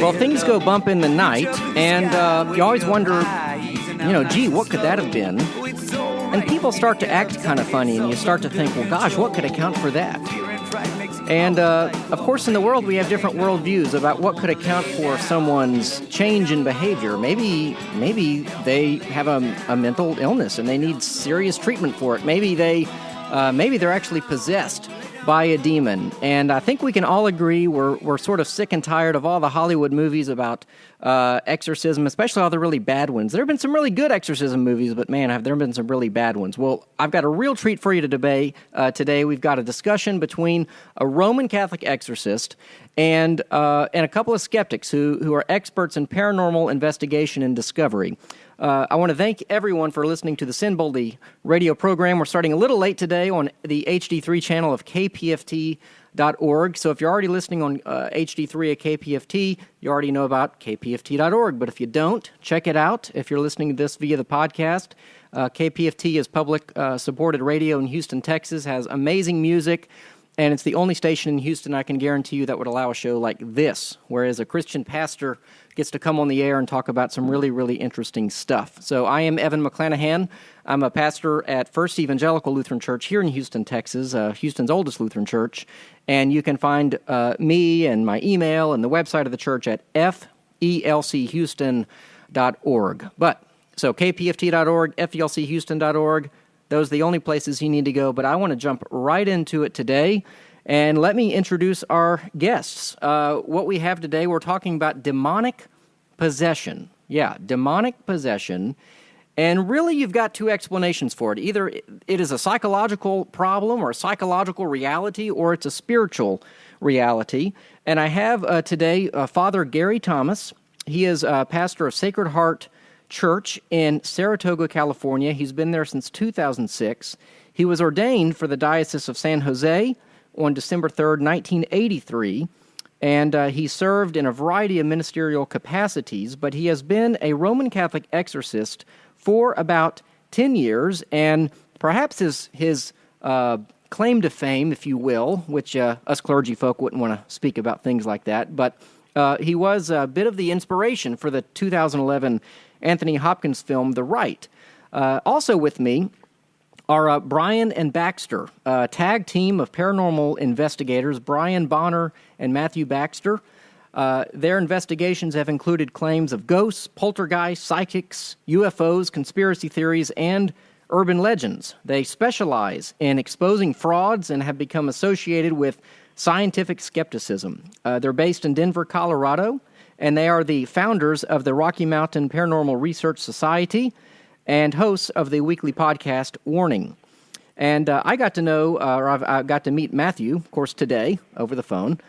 Well, things go bump in the night, and you always wonder, gee, what could that have been? And people start to act kind of funny, and you start to think, well, gosh, what could account for that? And, of course, in the world, we have different worldviews about what could account for someone's change in behavior. Maybe they have a mental illness, and they need serious treatment for it. Maybe they're actually possessed by a demon. And I think we can all agree we're sort of sick and tired of all the Hollywood movies about exorcism, especially all the really bad ones. There have been some really good exorcism movies, but man, have there been some really bad ones. Well, I've got a real treat for you today. We've got a discussion between a Roman Catholic exorcist and a couple of skeptics who are experts in paranormal investigation and discovery. I want to thank everyone for listening to the Sin Boldly radio program. We're starting a little late today on the HD3 channel of kpft.org. So if you're already listening on HD3 at KPFT, you already know about kpft.org. But if you don't, check it out. If you're listening to this via the podcast, KPFT is public supported radio in Houston, Texas, has amazing music. And it's the only station in Houston, I can guarantee you, that would allow a show like this, whereas a Christian pastor gets to come on the air and talk about some really, really interesting stuff. So I am Evan McClanahan. I'm a pastor at First Evangelical Lutheran Church here in Houston, Texas, Houston's oldest Lutheran church. And you can find me and my email and the website of the church at felchouston.org. So kpft.org, felchouston.org. Those are the only places you need to go, but I want to jump right into it today, and let me introduce our guests. What we have today, we're talking about demonic possession. Yeah, demonic possession, and really you've got two explanations for it. Either it is a psychological problem or a psychological reality, or it's a spiritual reality. And I have today Father Gary Thomas. He is a pastor of Sacred Heart Church in Saratoga, California. He's been there since 2006. He was ordained for the Diocese of San Jose on December 3rd, 1983, and he served in a variety of ministerial capacities, but he has been a Roman Catholic exorcist for about 10 years, and perhaps his claim to fame, if you will, which us clergy folk wouldn't want to speak about things like that, but he was a bit of the inspiration for the 2011 Anthony Hopkins film, The Rite. Also with me are Brian and Baxter, a tag team of paranormal investigators, Brian Bonner and Matthew Baxter. Their investigations have included claims of ghosts, poltergeists, psychics, UFOs, conspiracy theories, and urban legends. They specialize in exposing frauds and have become associated with scientific skepticism. They're based in Denver, Colorado, and they are the founders of the Rocky Mountain Paranormal Research Society and hosts of the weekly podcast, Warning. And I got to know, I got to meet Matthew, of course, today over the phone,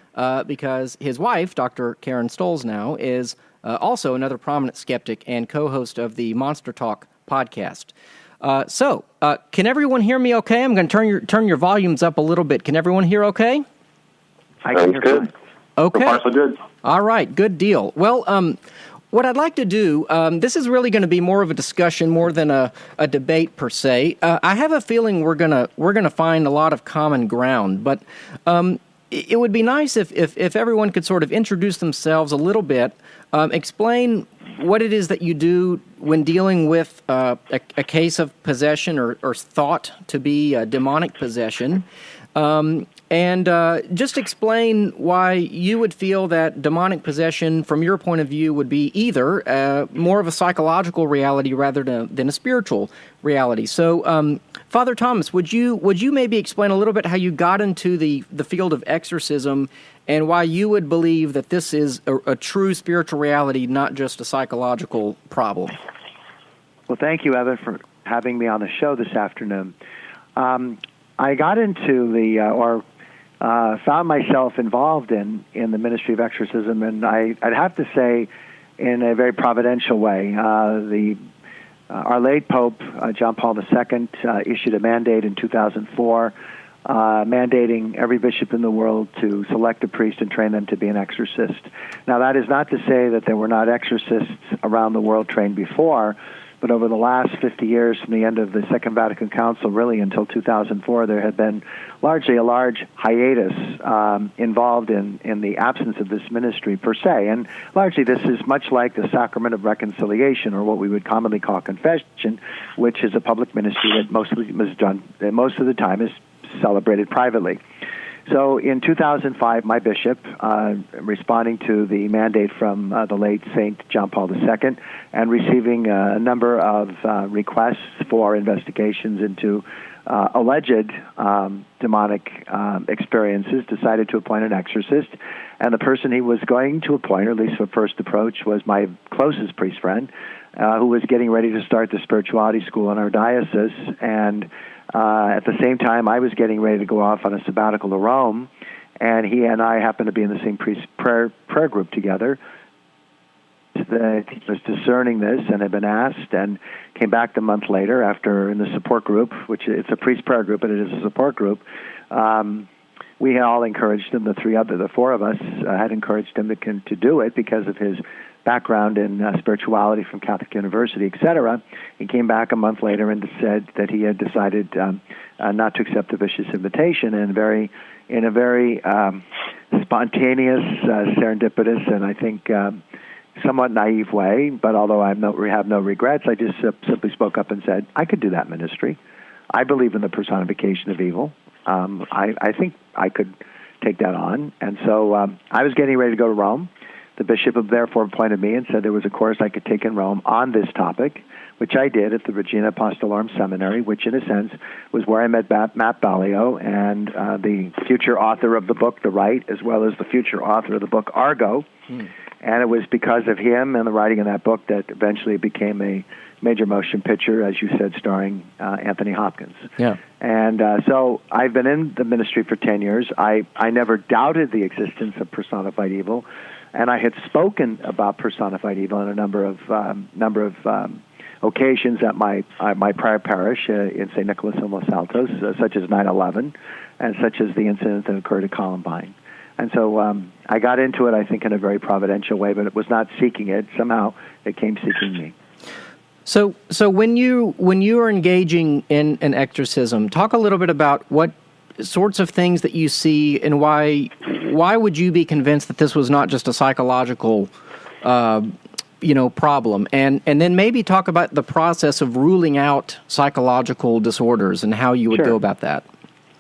because his wife, Dr. Karen Stolz now, is also another prominent skeptic and co-host of the Monster Talk podcast. So, can everyone hear me okay? I'm going to turn your volumes up a little bit. Can everyone hear okay? I can hear good. Okay. So far, so good. All right, good deal. Well, what I'd like to do, this is really going to be more of a discussion more than a debate per se. I have a feeling we're gonna find a lot of common ground, but it would be nice if everyone could sort of introduce themselves a little bit, explain what it is that you do when dealing with a case of possession or thought to be demonic possession. And just explain why you would feel that demonic possession, from your point of view, would be either more of a psychological reality rather than a spiritual reality. So, Father Thomas, would you maybe explain a little bit how you got into the field of exorcism and why you would believe that this is a true spiritual reality, not just a psychological problem? Well, thank you, Evan, for having me on the show this afternoon. I got into found myself involved in the ministry of exorcism, and I'd have to say in a very providential way. Our late Pope, John Paul II, issued a mandate in 2004 mandating every bishop in the world to select a priest and train them to be an exorcist. Now, that is not to say that there were not exorcists around the world trained before, but over the last 50 years, from the end of the Second Vatican Council, really until 2004, there had been largely a large hiatus involved in the absence of this ministry per se. And largely this is much like the Sacrament of Reconciliation, or what we would commonly call confession, which is a public ministry that most of the time is celebrated privately. So in 2005, my bishop, responding to the mandate from the late St. John Paul II and receiving a number of requests for investigations into alleged demonic experiences, decided to appoint an exorcist. And the person he was going to appoint, or at least the first approach, was my closest priest friend, who was getting ready to start the spirituality school in our diocese. And at the same time, I was getting ready to go off on a sabbatical to Rome, and he and I happened to be in the same prayer group together. He was discerning this and had been asked, and came back a month later after in the support group, which it's a priest prayer group, but it is a support group. We all encouraged him. The four of us had encouraged him to do it because of his background in spirituality from Catholic University, etc. He came back a month later and said that he had decided not to accept the bishop's invitation, and in a very spontaneous, serendipitous, and I think somewhat naive way. But although I have no regrets, I just simply spoke up and said, I could do that ministry. I believe in the personification of evil. I think I could take that on. And so I was getting ready to go to Rome. The bishop therefore appointed me and said there was a course I could take in Rome on this topic, which I did at the Regina Apostolorum Seminary, which in a sense was where I met Matt Ballio and the future author of the book, The Rite, as well as the future author of the book, Argo. And it was because of him and the writing of that book that eventually it became a major motion picture, as you said, starring Anthony Hopkins. Yeah. And so I've been in the ministry for 10 years. I never doubted the existence of personified evil. And I had spoken about personified evil on a number of occasions at my prior parish in St. Nicholas in Los Altos, such as 9/11, and such as the incident that occurred at Columbine. And so I got into it, I think, in a very providential way, but it was not seeking it. Somehow it came seeking me. So when you are engaging in an exorcism, talk a little bit about what sorts of things that you see, and why would you be convinced that this was not just a psychological problem, and then maybe talk about the process of ruling out psychological disorders and how you would go about that.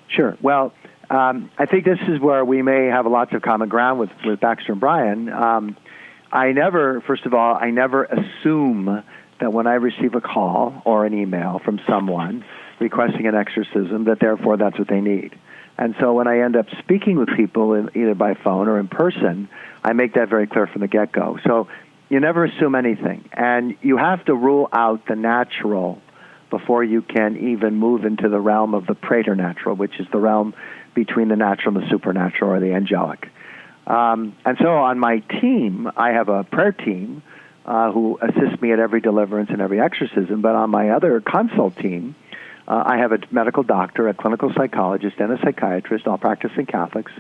Sure. Well, I think this is where we may have lots of common ground with Baxter and Brian. First of all, I never assume that when I receive a call or an email from someone requesting an exorcism, that therefore that's what they need. And so when I end up speaking with people, either by phone or in person, I make that very clear from the get-go. So you never assume anything. And you have to rule out the natural before you can even move into the realm of the preternatural, which is the realm between the natural and the supernatural, or the angelic. And so on my team, I have a prayer team who assists me at every deliverance and every exorcism. But on my other consult team, I have a medical doctor, a clinical psychologist, and a psychiatrist, all practicing Catholics,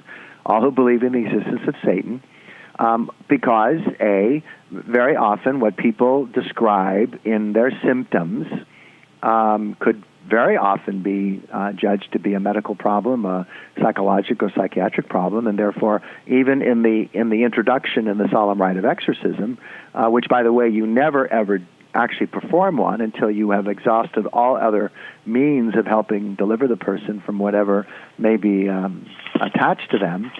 all who believe in the existence of Satan, because, very often what people describe in their symptoms could very often be judged to be a medical problem, a psychological or psychiatric problem, and therefore, even in the introduction in the solemn rite of exorcism, which, by the way, you never ever actually perform one until you have exhausted all other means of helping deliver the person from whatever may be attached to them,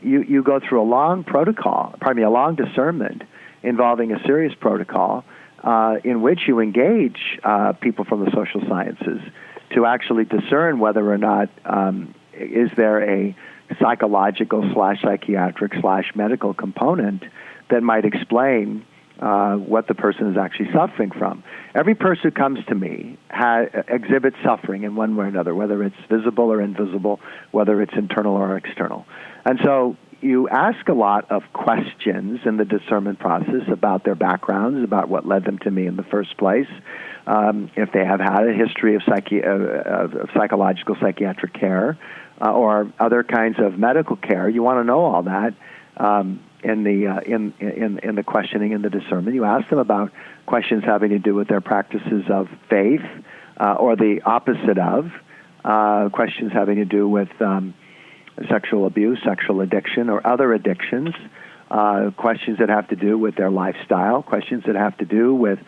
you go through a long discernment involving a serious protocol in which you engage people from the social sciences to actually discern whether or not is there a psychological / psychiatric / medical component that might explain what the person is actually suffering from. Every person who comes to me exhibits suffering in one way or another, whether it's visible or invisible, whether it's internal or external. And so you ask a lot of questions in the discernment process about their backgrounds, about what led them to me in the first place, if they have had a history of psychological psychiatric care or other kinds of medical care. You want to know all that. the questioning and the discernment. You ask them about questions having to do with their practices of faith, or the opposite of questions having to do with sexual abuse, sexual addiction, or other addictions. Questions that have to do with their lifestyle. Questions that have to do with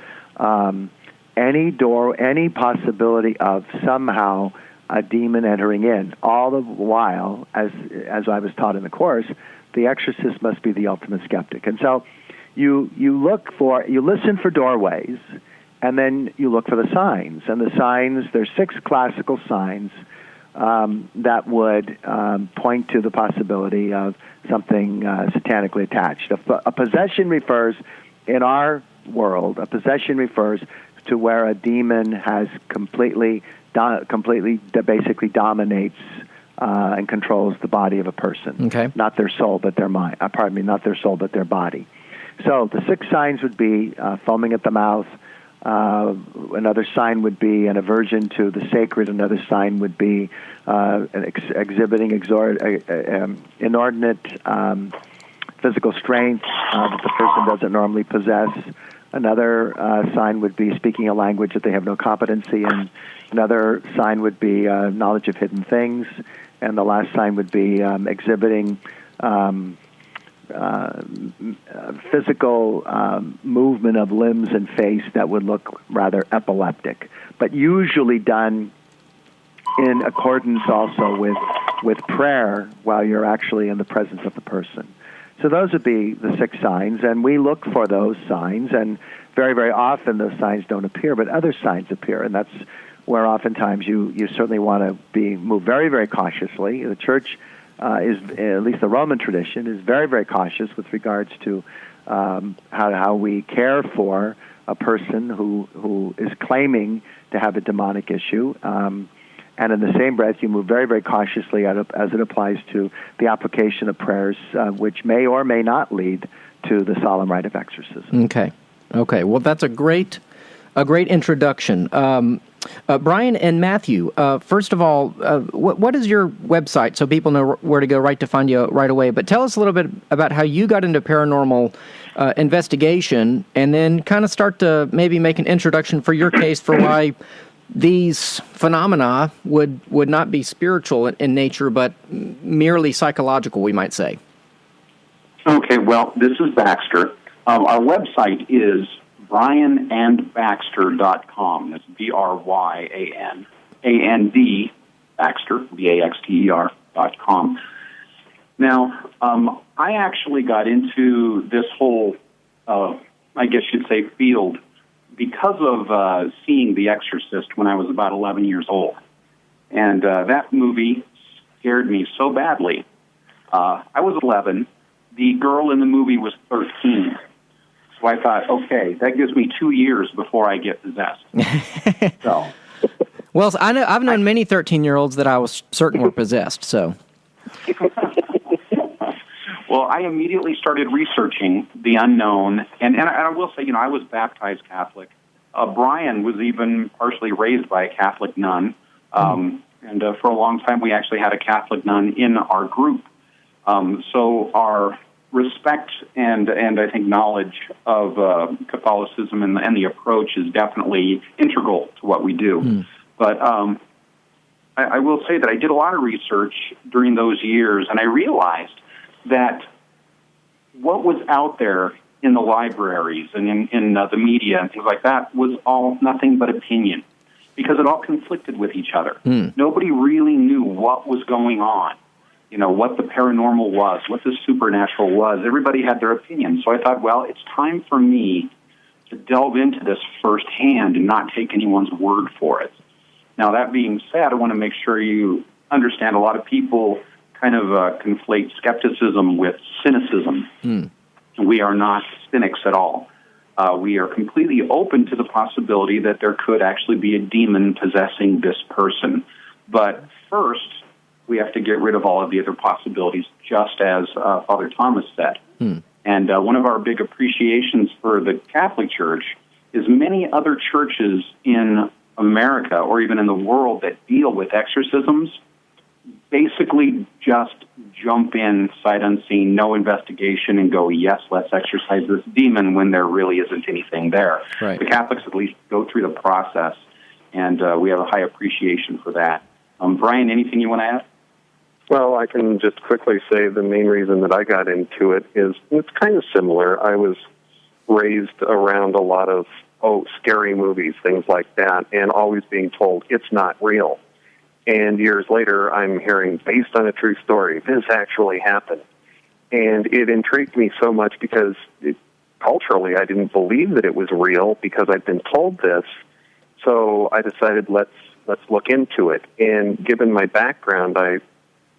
any possibility of somehow a demon entering in. All the while, as I was taught in the course, the exorcist must be the ultimate skeptic. And so you listen for doorways, and then you look for the signs. And the signs, there's 6 classical signs that would point to the possibility of something satanically attached. A possession refers, in our world, to where a demon has completely basically dominates and controls the body of a person. Okay. Not their soul, but their mind. Not their soul, but their body. So the 6 signs would be foaming at the mouth. Another sign would be an aversion to the sacred. Another sign would be exhibiting inordinate physical strength that the person doesn't normally possess. Another sign would be speaking a language that they have no competency in. Another sign would be knowledge of hidden things. And the last sign would be exhibiting physical movement of limbs and face that would look rather epileptic, but usually done in accordance also with prayer while you're actually in the presence of the person. So those would be the 6 signs, and we look for those signs, and very, very often those signs don't appear, but other signs appear, and that's where oftentimes you certainly want to move very, very cautiously. The church is, at least the Roman tradition, is very, very cautious with regards to how we care for a person who is claiming to have a demonic issue. And in the same breath, you move very, very cautiously as it applies to the application of prayers, which may or may not lead to the solemn rite of exorcism. Okay. Well, that's a great introduction. Brian and Matthew, first of all, what is your website so people know where to go to find you right away? But tell us a little bit about how you got into paranormal investigation, and then kind of start to maybe make an introduction for your case for why these phenomena would not be spiritual in nature, but merely psychological, we might say. Okay, well, this is Baxter. Our website is bryanandbaxter.com. That's BRYAN, Baxter, BAXTER.com. Now, I actually got into this whole, I guess you'd say, field because of seeing The Exorcist when I was about 11 years old. And that movie scared me so badly. I was 11. The girl in the movie was 13. So I thought, okay, that gives me 2 years before I get possessed. So, well, I've known many 13-year-olds that I was certain were possessed, so. Well, I immediately started researching the unknown, and I will say, I was baptized Catholic. Brian was even partially raised by a Catholic nun, and for a long time we actually had a Catholic nun in our group. So our respect and I think knowledge of Catholicism and the approach is definitely integral to what we do. But I will say that I did a lot of research during those years, and I realized that what was out there in the libraries and in the media and things like that was all nothing but opinion, because it all conflicted with each other. Nobody really knew what was going on, what the paranormal was, what the supernatural was. Everybody had their opinion. So I thought, well, it's time for me to delve into this firsthand and not take anyone's word for it. Now, that being said, I want to make sure you understand a lot of people kind of conflate skepticism with cynicism. We are not cynics at all. We are completely open to the possibility that there could actually be a demon possessing this person. But first, we have to get rid of all of the other possibilities, just as Father Thomas said. And one of our big appreciations for the Catholic Church is many other churches in America or even in the world that deal with exorcisms basically just jump in sight unseen, no investigation, and go, yes, let's exorcise this demon when there really isn't anything there. Right. The Catholics at least go through the process, and we have a high appreciation for that. Brian, anything you want to add? Well, I can just quickly say the main reason that I got into it is it's kind of similar. I was raised around a lot of, scary movies, things like that, and always being told it's not real. And years later, I'm hearing, based on a true story, this actually happened. And it intrigued me so much because culturally I didn't believe that it was real because I'd been told this. So I decided let's look into it. And given my background, I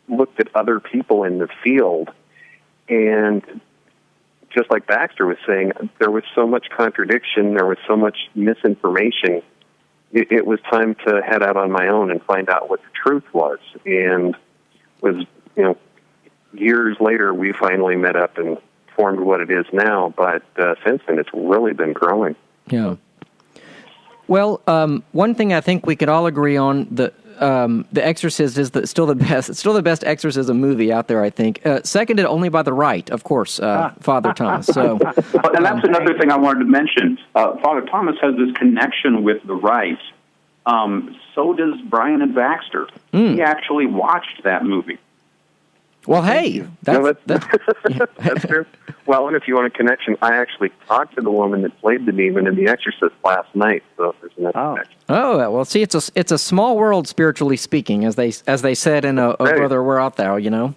looked at other people in the field, and just like Baxter was saying, there was so much contradiction, there was so much misinformation. It was time to head out on my own and find out what the truth was. And years later, we finally met up and formed what it is now. But since then, it's really been growing. Yeah. Well, one thing I think we could all agree on, The Exorcist is still the best. It's still the best exorcism movie out there, I think. Seconded only by The Rite, of course, Father Thomas. So, and that's another thing I wanted to mention. Father Thomas has this connection with The Rite. So does Brian and Baxter. He actually watched that movie. well, hey, That's true. Well, and if you want a connection, I actually talked to the woman that played the demon in The Exorcist last night. So there's another connection. Oh, well, see, it's a small world, spiritually speaking, as they said in Brother, We're Out Thou, you know.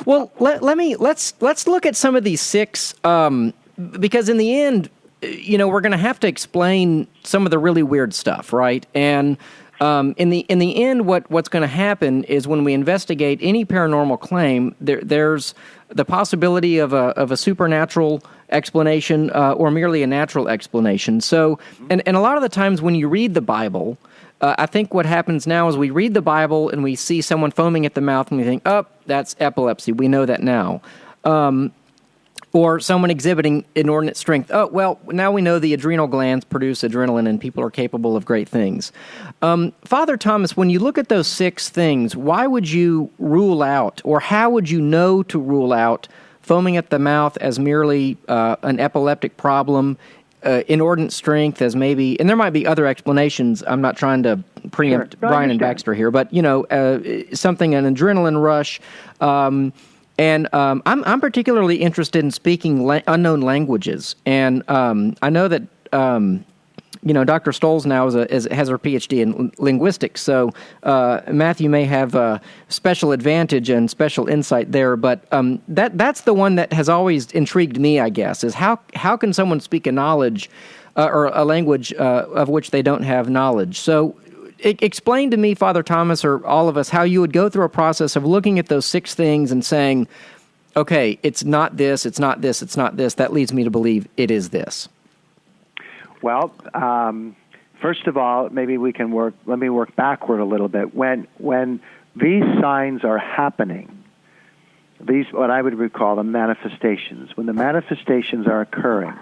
Well, let's look at some of these six, because in the end, we're going to have to explain some of the really weird stuff, right? And in the end, what's going to happen is when we investigate any paranormal claim, there's the possibility of a supernatural explanation or merely a natural explanation. So, and a lot of the times when you read the Bible, I think what happens now is we read the Bible and we see someone foaming at the mouth and we think, oh, that's epilepsy. We know that now. Or someone exhibiting inordinate strength. Oh, well, now we know the adrenal glands produce adrenaline and people are capable of great things. Father Thomas, when you look at those six things, why would you rule out, or how would you know to rule out foaming at the mouth as merely an epileptic problem, inordinate strength as maybe, and there might be other explanations. I'm not trying to preempt Brian and Baxter here, but, something, an adrenaline rush. And I'm particularly interested in speaking unknown languages, and I know that Dr. Stolz now has her PhD in linguistics, so Matthew may have a special advantage and special insight there. But that's the one that has always intrigued me, I guess, is how can someone speak a knowledge or a language of which they don't have knowledge? So. Explain to me, Father Thomas, or all of us, how you would go through a process of looking at those six things and saying, okay, it's not this, it's not this, it's not this. That leads me to believe it is this. Well, first of all, maybe let me work backward a little bit. When these signs are happening, what I would call them manifestations, when the manifestations are occurring,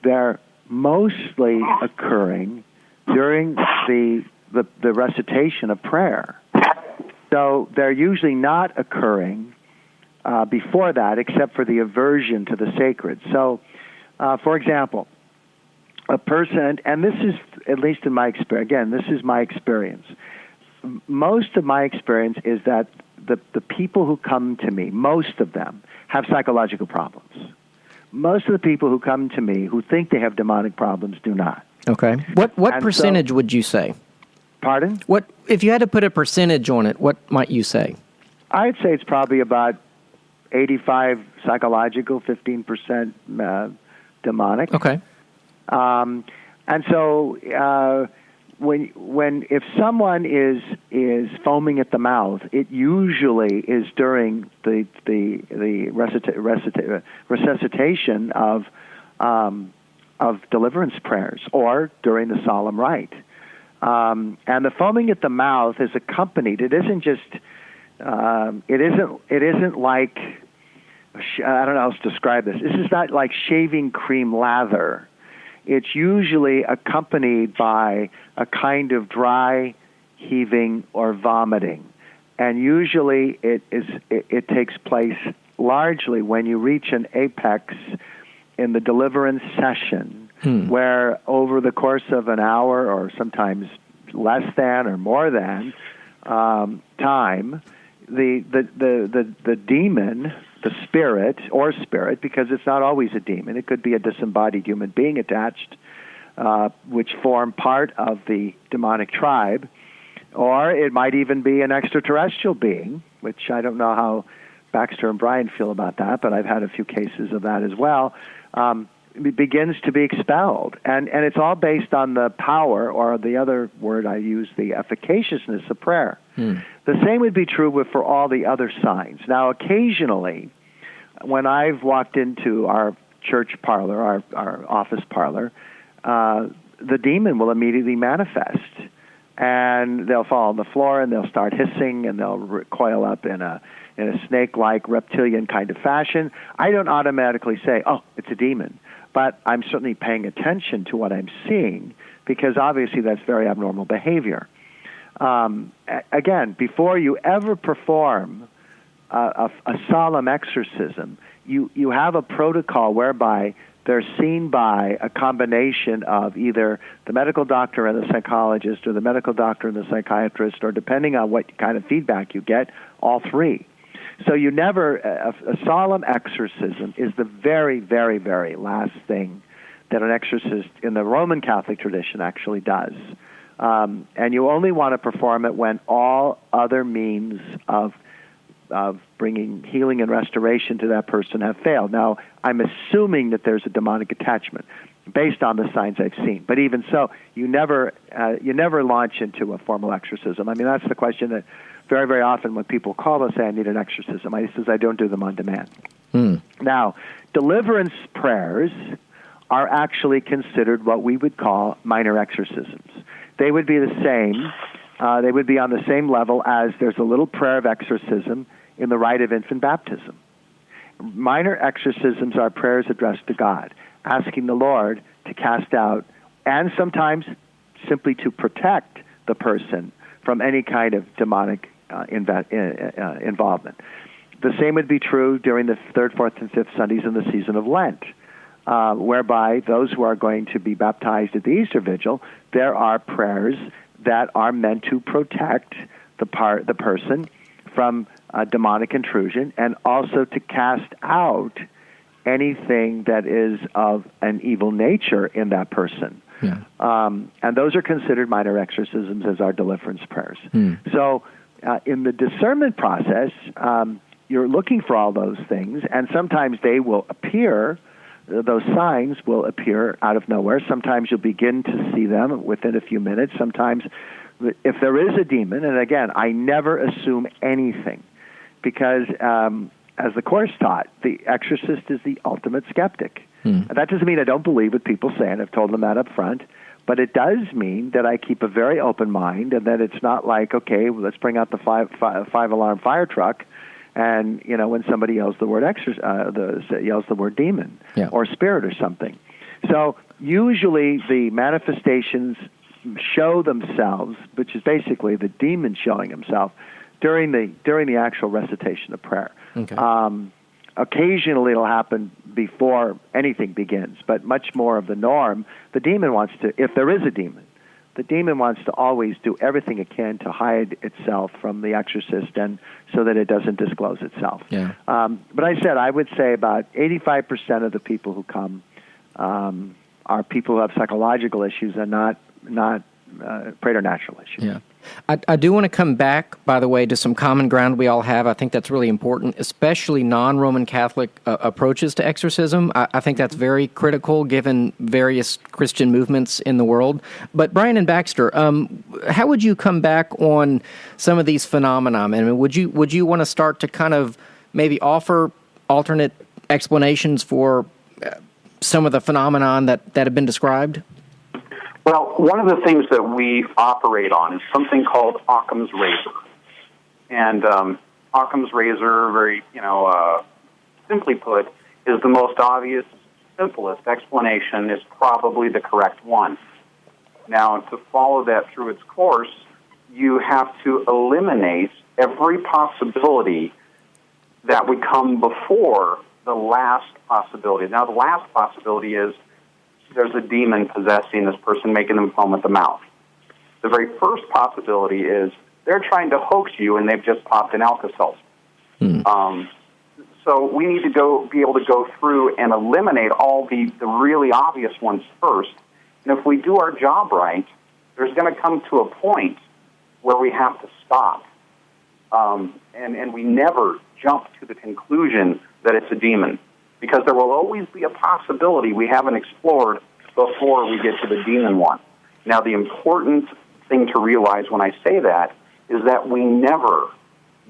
they're mostly occurring during the recitation of prayer. So they're usually not occurring before that, except for the aversion to the sacred. So, for example, a person, and this is, at least in my experience, again, this is my experience. Most of my experience is that the people who come to me, most of them, have psychological problems. Most of the people who come to me who think they have demonic problems do not. Okay. What percentage would you say? Pardon? What if you had to put a percentage on it? What might you say? I'd say it's probably about 85 psychological, 15% demonic. Okay. And so if someone is foaming at the mouth, it usually is during the resuscitation of deliverance prayers or during the solemn rite. And the foaming at the mouth is accompanied. It isn't just. It isn't like. I don't know how to describe this. This is not like shaving cream lather. It's usually accompanied by a kind of dry heaving or vomiting. and usually it takes place largely when you reach an apex in the deliverance session, where over the course of an hour or sometimes less than or more than time, the demon, the spirit, because it's not always a demon, it could be a disembodied human being attached, which form part of the demonic tribe, or it might even be an extraterrestrial being, which I don't know how Baxter and Brian feel about that, but I've had a few cases of that as well. It begins to be expelled, and it's all based on the power, or the other word I use, the efficaciousness of prayer. The same would be true for all the other signs. Now, occasionally, when I've walked into our church parlor, our office parlor, the demon will immediately manifest, and they'll fall on the floor, and they'll start hissing, and they'll coil up in a snake-like reptilian kind of fashion. I don't automatically say, oh, it's a demon, but I'm certainly paying attention to what I'm seeing, because obviously that's very abnormal behavior. Again, before you ever perform a solemn exorcism, you have a protocol whereby they're seen by a combination of either the medical doctor and the psychologist, or the medical doctor and the psychiatrist, or depending on what kind of feedback you get, all three. So you never, a solemn exorcism is the very, very, very last thing that an exorcist in the Roman Catholic tradition actually does. And you only want to perform it when all other means of bringing healing and restoration to that person have failed. Now, I'm assuming that there's a demonic attachment based on the signs I've seen. But even so, you never launch into a formal exorcism. I mean, that's the question that very, very often when people call and say, I need an exorcism, I says, I don't do them on demand. Now, deliverance prayers are actually considered what we would call minor exorcisms. They would be the same. They would be on the same level as there's a little prayer of exorcism in the rite of infant baptism. Minor exorcisms are prayers addressed to God, asking the Lord to cast out, and sometimes simply to protect the person from any kind of demonic involvement. The same would be true during the 3rd, 4th, and 5th Sundays in the season of Lent, whereby those who are going to be baptized at the Easter Vigil, there are prayers that are meant to protect the person from demonic intrusion, and also to cast out anything that is of an evil nature in that person. Yeah. And those are considered minor exorcisms as our deliverance prayers. So in the discernment process, you're looking for all those things, and sometimes they will appear, those signs will appear out of nowhere. Sometimes you'll begin to see them within a few minutes. Sometimes if there is a demon, and again, I never assume anything, because as the Course taught, the exorcist is the ultimate skeptic. And that doesn't mean I don't believe what people say, and I've told them that up front, but it does mean that I keep a very open mind, and that it's not like, okay, well, let's bring out the five-alarm fire truck, and when somebody yells the word yells the word demon or spirit or something. So usually the manifestations show themselves, which is basically the demon showing himself during the actual recitation of prayer. Okay. Occasionally it'll happen before anything begins, but much more of the norm, the demon wants to, if there is a demon, the demon wants to always do everything it can to hide itself from the exorcist, and so that it doesn't disclose itself. Yeah. But I would say about 85% of the people who come are people who have psychological issues and not preternatural issues. Yeah. I do want to come back, by the way, to some common ground we all have. I think that's really important, especially non-Roman Catholic approaches to exorcism. I think that's very critical given various Christian movements in the world. But Brian and Baxter, how would you come back on some of these phenomena? I mean, would you want to start to kind of maybe offer alternate explanations for some of the phenomenon that have been described? Well, one of the things that we operate on is something called Occam's razor. And Occam's razor, very, simply put, is the most obvious, simplest explanation, is probably the correct one. Now, to follow that through its course, you have to eliminate every possibility that would come before the last possibility. Now, the last possibility is there's a demon possessing this person, making them foam at the mouth. The very first possibility is they're trying to hoax you and they've just popped an Alka-Seltzer. So we need to be able to go through and eliminate all the really obvious ones first. And if we do our job right, there's going to come to a point where we have to stop. And we never jump to the conclusion that it's a demon, because there will always be a possibility we haven't explored before we get to the demon one. Now, the important thing to realize when I say that is that we never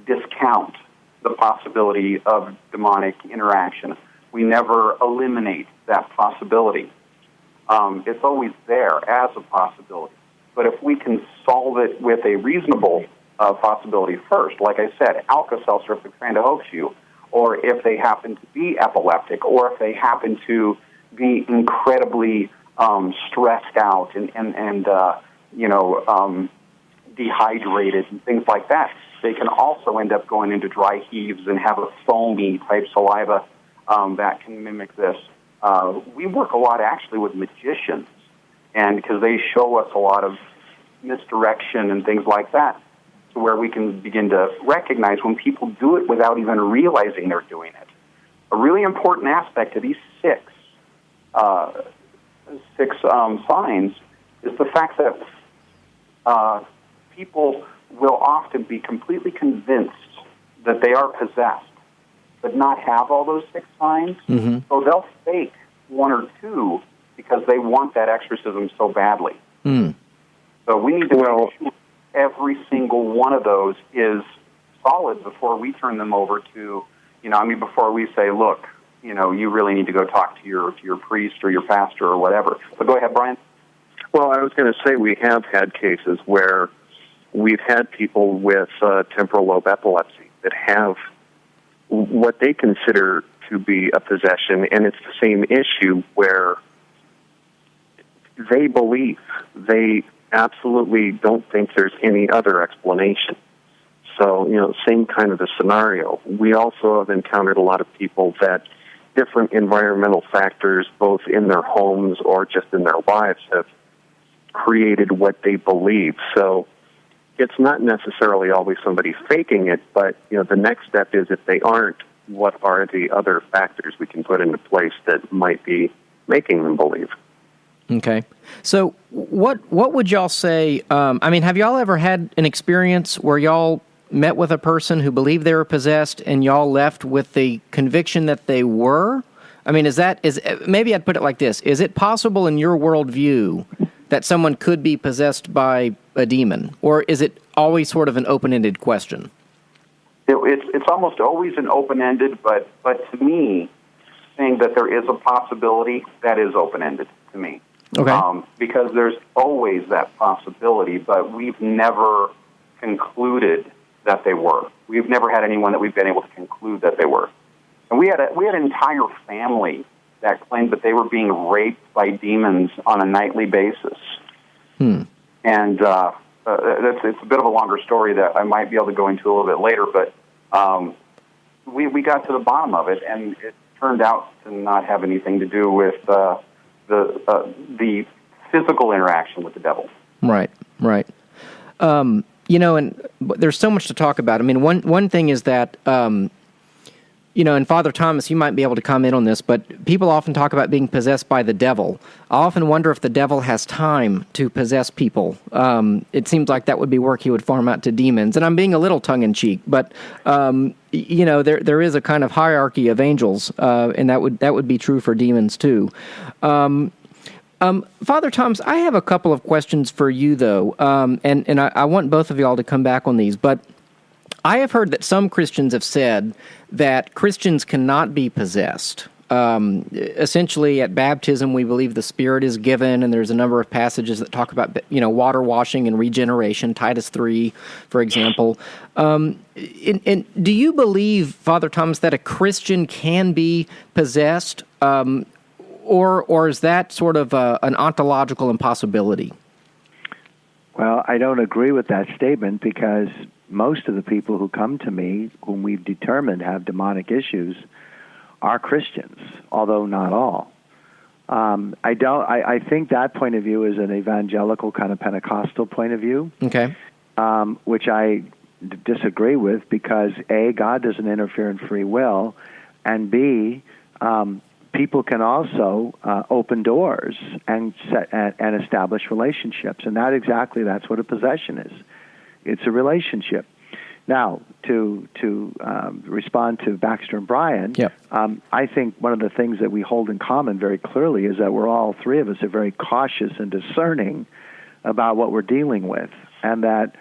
discount the possibility of demonic interaction. We never eliminate that possibility. It's always there as a possibility. But if we can solve it with a reasonable possibility first, like I said, Alka-Seltzer if they're trying to hoax you, or if they happen to be epileptic, or if they happen to be incredibly stressed out and dehydrated and things like that, they can also end up going into dry heaves and have a foamy type saliva that can mimic this. We work a lot actually with magicians, and because they show us a lot of misdirection and things like that, to where we can begin to recognize when people do it without even realizing they're doing it. A really important aspect of these six signs is the fact that people will often be completely convinced that they are possessed, but not have all those six signs. Mm-hmm. So they'll fake one or two because they want that exorcism so badly. Mm. So we need to make sure every single one of those is solid before we turn them over to, before we say, look, you really need to go talk to your priest or your pastor or whatever. But go ahead, Brian. Well, I was going to say we have had cases where we've had people with temporal lobe epilepsy that have what they consider to be a possession, and it's the same issue where they believe. They absolutely don't think there's any other explanation. So, same kind of a scenario. We also have encountered a lot of people that different environmental factors, both in their homes or just in their lives, have created what they believe. So it's not necessarily always somebody faking it, but, the next step is if they aren't, what are the other factors we can put into place that might be making them believe? Okay. So what would y'all say, have y'all ever had an experience where y'all met with a person who believed they were possessed and y'all left with the conviction that they were? Maybe I'd put it like this. Is it possible in your worldview that someone could be possessed by a demon? Or is it always sort of an open-ended question? It's almost always an open-ended, but to me, saying that there is a possibility, that is open-ended to me. Okay. Because there's always that possibility, but we've never concluded that they were. We've never had anyone that we've been able to conclude that they were. And we had an entire family that claimed that they were being raped by demons on a nightly basis. And it's a bit of a longer story that I might be able to go into a little bit later, but we got to the bottom of it, and it turned out to not have anything to do with the physical interaction with the devil. Right. And there's so much to talk about. One thing is that, and Father Thomas, you might be able to comment on this, but people often talk about being possessed by the devil. I often wonder if the devil has time to possess people. It seems like that would be work he would farm out to demons. And I'm being a little tongue-in-cheek, but, there is a kind of hierarchy of angels, and that would be true for demons too. Father Thomas, I have a couple of questions for you, though, and I want both of y'all to come back on these, but I have heard that some Christians have said that Christians cannot be possessed. Essentially, at baptism, we believe the Spirit is given, and there's a number of passages that talk about, water washing and regeneration, Titus 3, for example. And do you believe, Father Thomas, that a Christian can be possessed, or is that sort of an ontological impossibility? Well, I don't agree with that statement because most of the people who come to me, whom we've determined have demonic issues, are Christians, although not all. I think that point of view is an evangelical kind of Pentecostal point of view. Okay. Which I disagree with because A, God doesn't interfere in free will, and B, people can also open doors and establish relationships, and that's what a possession is. It's a relationship. Now, to respond to Baxter and Brian, yep. I think one of the things that we hold in common very clearly is that all three of us are very cautious and discerning about what we're dealing with, and that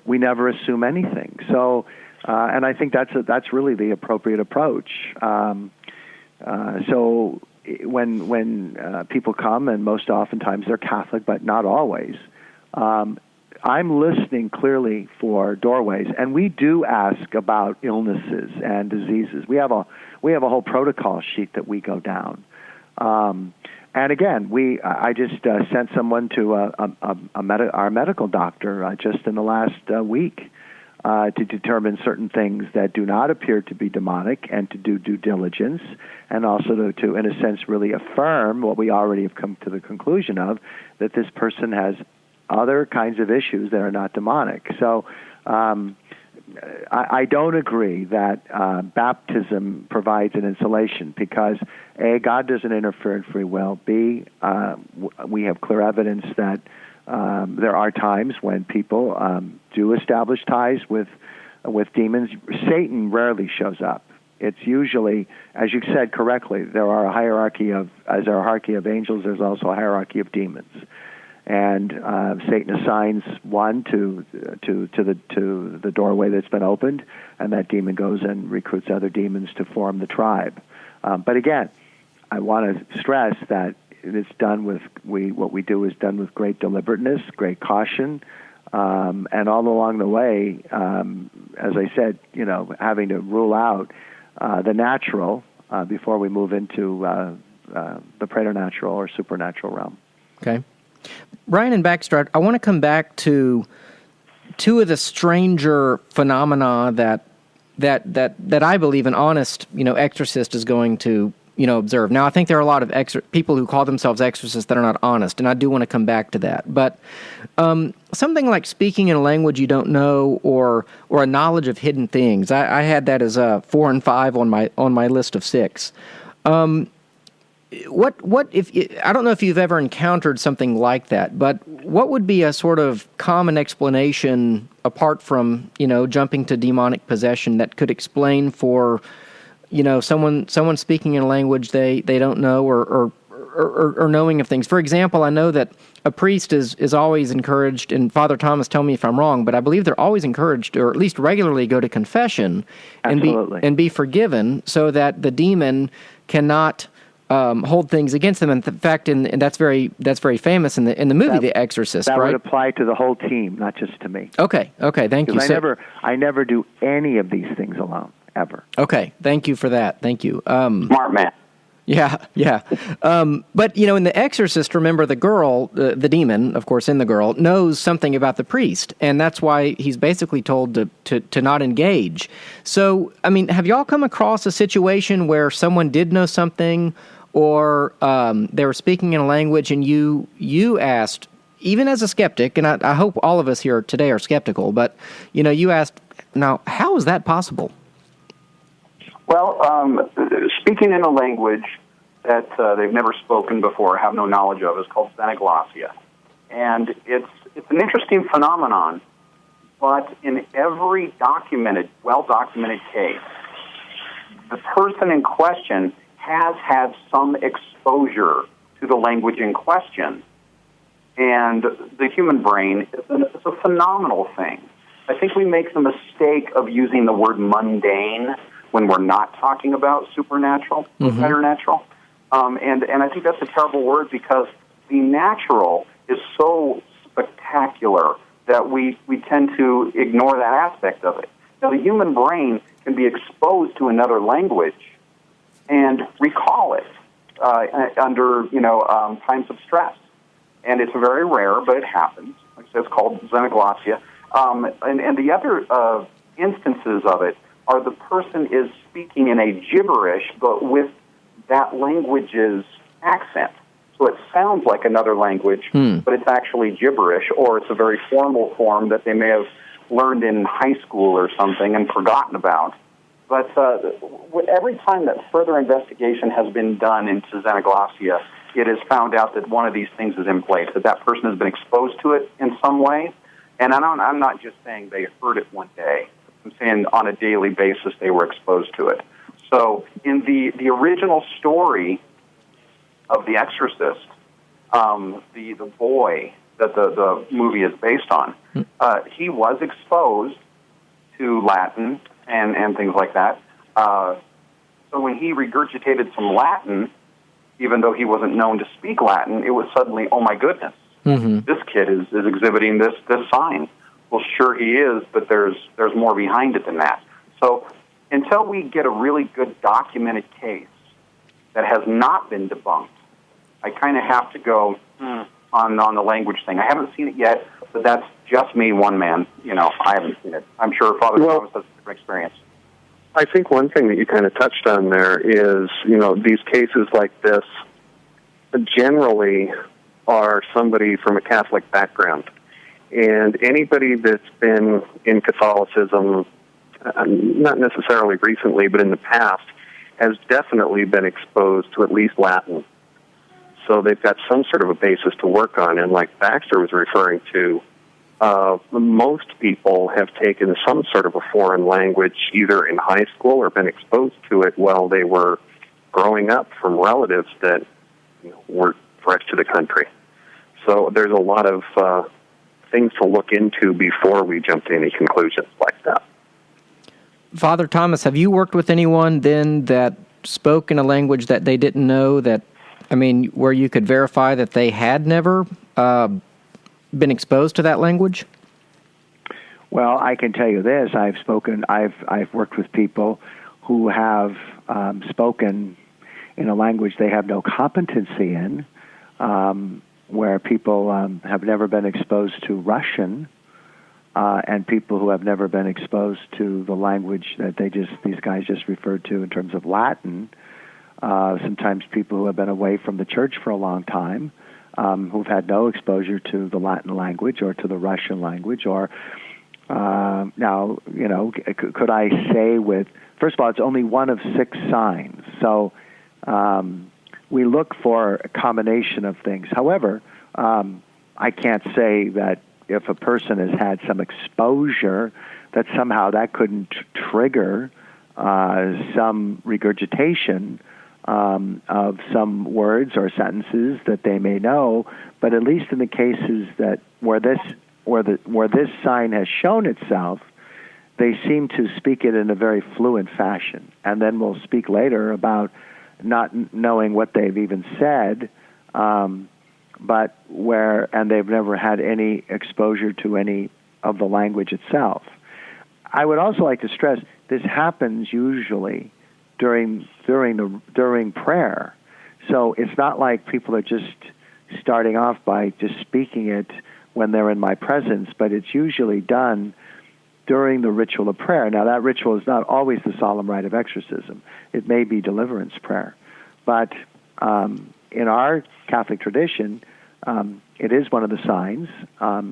we never assume anything. So, and I think that's really the appropriate approach. So when people come, and most oftentimes they're Catholic, but not always, I'm listening clearly for doorways, and we do ask about illnesses and diseases. We have a whole protocol sheet that we go down. And again, I just sent someone to our medical doctor just in the last week to determine certain things that do not appear to be demonic, and to do due diligence, and also to in a sense, really affirm what we already have come to the conclusion of, that this person has other kinds of issues that are not demonic. So I don't agree that baptism provides an insulation because, A, God doesn't interfere in free will. B, we have clear evidence that there are times when people do establish ties with demons. Satan rarely shows up. It's usually, as you said correctly, as there are a hierarchy of angels, there's also a hierarchy of demons. And Satan assigns one to the doorway that's been opened, and that demon goes and recruits other demons to form the tribe. But again, I want to stress that it's done with what we do is done with great deliberateness, great caution, and all along the way, as I said, having to rule out the natural before we move into the preternatural or supernatural realm. Okay. Brian and Baxter, I want to come back to two of the stranger phenomena that I believe an honest, exorcist is going to, observe. Now, I think there are a lot of people who call themselves exorcists that are not honest, and I do want to come back to that. But something like speaking in a language you don't know, or a knowledge of hidden things, I had that as 4 and 5 on my list of 6. What if I don't know if you've ever encountered something like that, but what would be a sort of common explanation apart from jumping to demonic possession that could explain for someone speaking in a language they don't know or knowing of things? For example, I know that a priest is always encouraged, and Father Thomas, tell me if I'm wrong, but I believe they're always encouraged, or at least regularly, go to confession and be forgiven, so that the demon cannot hold things against them. In fact, and that's very famous in the movie The Exorcist. That right? would apply to the whole team, not just to me. Okay, thank you. I never do any of these things alone, ever. Okay, thank you for that. Thank you. Smart man. Yeah. But in The Exorcist, remember the girl, the demon, of course, in the girl, knows something about the priest, and that's why he's basically told to not engage. So, have y'all come across a situation where someone did know something, or they were speaking in a language, and you asked, even as a skeptic, and I hope all of us here today are skeptical, but you asked, now, how is that possible? Well, speaking in a language that they've never spoken before, have no knowledge of, is called xenoglossia. And it's an interesting phenomenon, but in every well-documented case, the person in question has had some exposure to the language in question. And the human brain is a phenomenal thing. I think we make the mistake of using the word mundane when we're not talking about supernatural, preternatural. And I think that's a terrible word, because the natural is so spectacular that we tend to ignore that aspect of it. Now, the human brain can be exposed to another language and recall it under times of stress. And it's very rare, but it happens. Like I said, it's called xenoglossia. And the other instances of it are the person is speaking in a gibberish, but with that language's accent. So it sounds like another language, but it's actually gibberish, or it's a very formal form that they may have learned in high school or something and forgotten about. But every time that further investigation has been done into xenoglossia, it is found out that one of these things is in place, that person has been exposed to it in some way. And I'm not just saying they heard it one day. I'm saying on a daily basis they were exposed to it. So in the original story of The Exorcist, the boy that the movie is based on, he was exposed to Latin and things like that. So when he regurgitated some Latin, even though he wasn't known to speak Latin, it was suddenly, oh my goodness, this kid is exhibiting this sign. Well, sure he is, but there's more behind it than that. So until we get a really good documented case that has not been debunked, I kind of have to go on the language thing. I haven't seen it yet, but that's just me, one man. I haven't seen it. I'm sure Father Thomas has a different experience. I think one thing that you kind of touched on there is, these cases like this generally are somebody from a Catholic background. And anybody that's been in Catholicism, not necessarily recently, but in the past, has definitely been exposed to at least Latin. So they've got some sort of a basis to work on. And like Baxter was referring to, most people have taken some sort of a foreign language either in high school or been exposed to it while they were growing up from relatives that were fresh to the country. So there's a lot of things to look into before we jump to any conclusions like that. Father Thomas, have you worked with anyone then that spoke in a language that they didn't know, where you could verify that they had never been exposed to that language? Well, I can tell you this: I've worked with people who have spoken in a language they have no competency in, where people have never been exposed to Russian, and people who have never been exposed to the language that these guys just referred to in terms of Latin. Sometimes people who have been away from the church for a long time, who've had no exposure to the Latin language or to the Russian language, or now, could I say first of all, it's only one of 6 signs. So we look for a combination of things. However, I can't say that if a person has had some exposure, that somehow that couldn't trigger some regurgitation of some words or sentences that they may know. But at least in the cases that where this sign has shown itself, they seem to speak it in a very fluent fashion. And then we'll speak later about not knowing what they've even said, and they've never had any exposure to any of the language itself. I would also like to stress this happens usually during prayer. So it's not like people are just starting off by just speaking it when they're in my presence, but it's usually done during the ritual of prayer. Now, that ritual is not always the solemn rite of exorcism. It may be deliverance prayer. But in our Catholic tradition, it is one of the signs.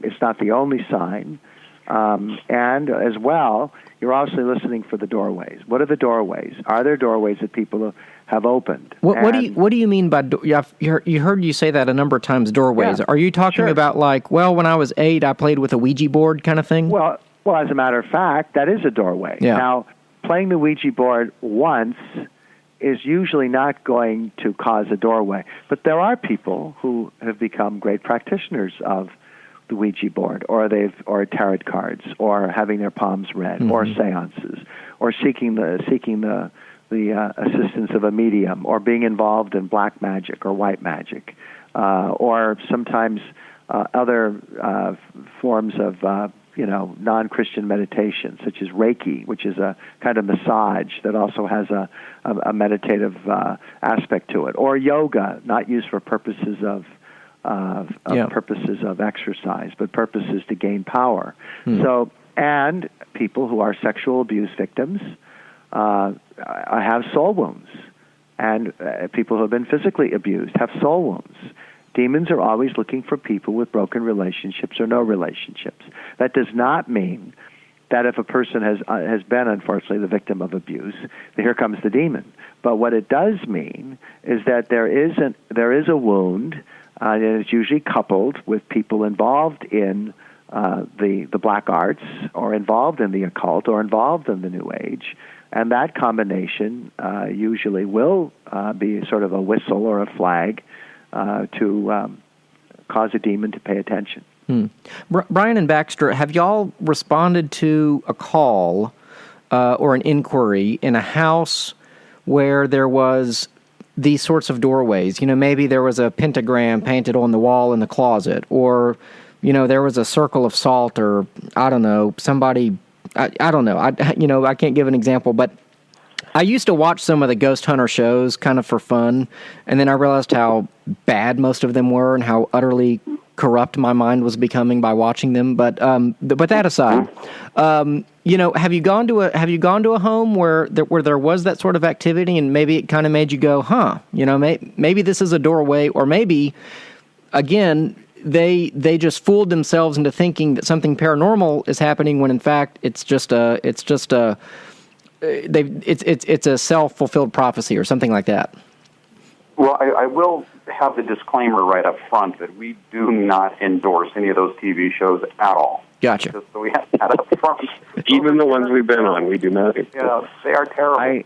It's not the only sign. And as well, you're also listening for the doorways. What are the doorways? Are there doorways that people have opened? What do you mean by you heard you say that a number of times, doorways? Yeah, are you talking about when I was 8, I played with a Ouija board kind of thing? Well, as a matter of fact, that is a doorway. Yeah. Now, playing the Ouija board once is usually not going to cause a doorway. But there are people who have become great practitioners of the Ouija board, or tarot cards, or having their palms read, or seances, or seeking the assistance of a medium, or being involved in black magic or white magic, or sometimes other forms of non-Christian meditation, such as Reiki, which is a kind of massage that also has a meditative aspect to it, or yoga, not used for purposes of purposes of exercise, but purposes to gain power. So, and people who are sexual abuse victims have soul wounds, and people who have been physically abused have soul wounds. Demons are always looking for people with broken relationships or no relationships. That does not mean that if a person has been, unfortunately, the victim of abuse, here comes the demon. But what it does mean is that there is a wound, and it's usually coupled with people involved in the black arts, or involved in the occult, or involved in the New Age. And that combination usually will be sort of a whistle or a flag to cause a demon to pay attention. Brian and Baxter, have y'all responded to a call or an inquiry in a house where there was these sorts of doorways? You know, maybe there was a pentagram painted on the wall in the closet, or, you know, there was a circle of salt, or, I don't know, somebody, I don't know. I can't give an example, but I used to watch some of the ghost hunter shows kind of for fun, and then I realized how bad most of them were and how utterly corrupt my mind was becoming by watching them. But that aside, you know, have you gone to a home where there was that sort of activity, and maybe it kind of made you go, huh? You know, maybe this is a doorway, or maybe again they just fooled themselves into thinking that something paranormal is happening when in fact it's a self-fulfilled prophecy or something like that. Well, I will have the disclaimer right up front that we do not endorse any of those TV shows at all. Gotcha. Just so we have that up front. Even the ones we've been on, we do not. Yeah, they are terrible. I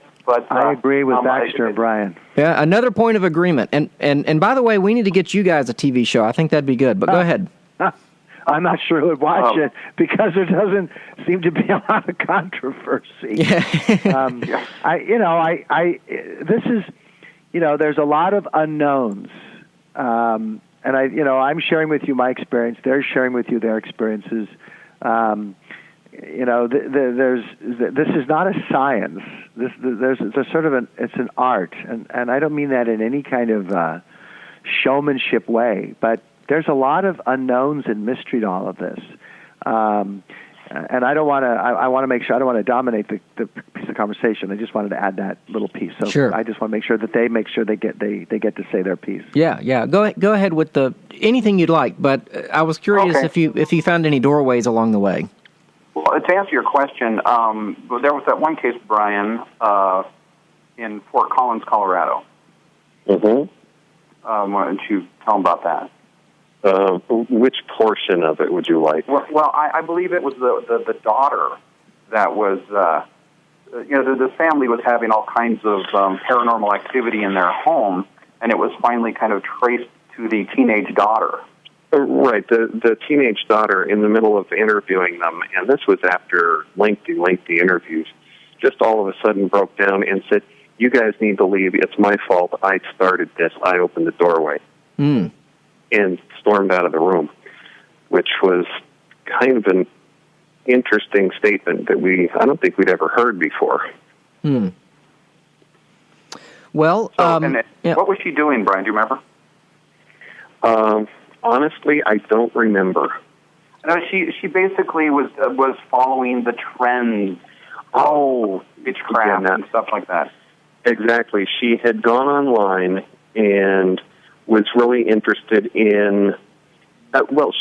agree with Baxter and Brian. Yeah, another point of agreement. And by the way, we need to get you guys a TV show. I think that'd be good. But go ahead. I'm not sure who would watch it because there doesn't seem to be a lot of controversy. Yeah. This is, there's a lot of unknowns, and I'm sharing with you my experience. They're sharing with you their experiences. This is not a science. It's sort of it's an art, and I don't mean that in any kind of showmanship way, but there's a lot of unknowns and mystery to all of this. And I don't want to. I want to make sure I don't want to dominate the piece of conversation. I just wanted to add that little piece. So sure. I just want to make sure that they get to say their piece. Yeah. Go ahead with anything you'd like. But I was curious if you found any doorways along the way. Well, to answer your question, there was that one case, Brian, in Fort Collins, Colorado. Mm-hmm. Why don't you tell them about that? Which portion of it would you like? Well, I believe it was the daughter that was, the family was having all kinds of paranormal activity in their home, and it was finally kind of traced to the teenage daughter. Right, the teenage daughter, in the middle of interviewing them, and this was after lengthy interviews, just all of a sudden broke down and said, "You guys need to leave. It's my fault. I started this. I opened the doorway." And stormed out of the room, which was kind of an interesting statement that I don't think we'd ever heard before. So, Well, what was she doing, Brian? Do you remember? Honestly, I don't remember. No, she basically was following the trends. Witchcraft and stuff like that. Exactly. She had gone online and was really interested in,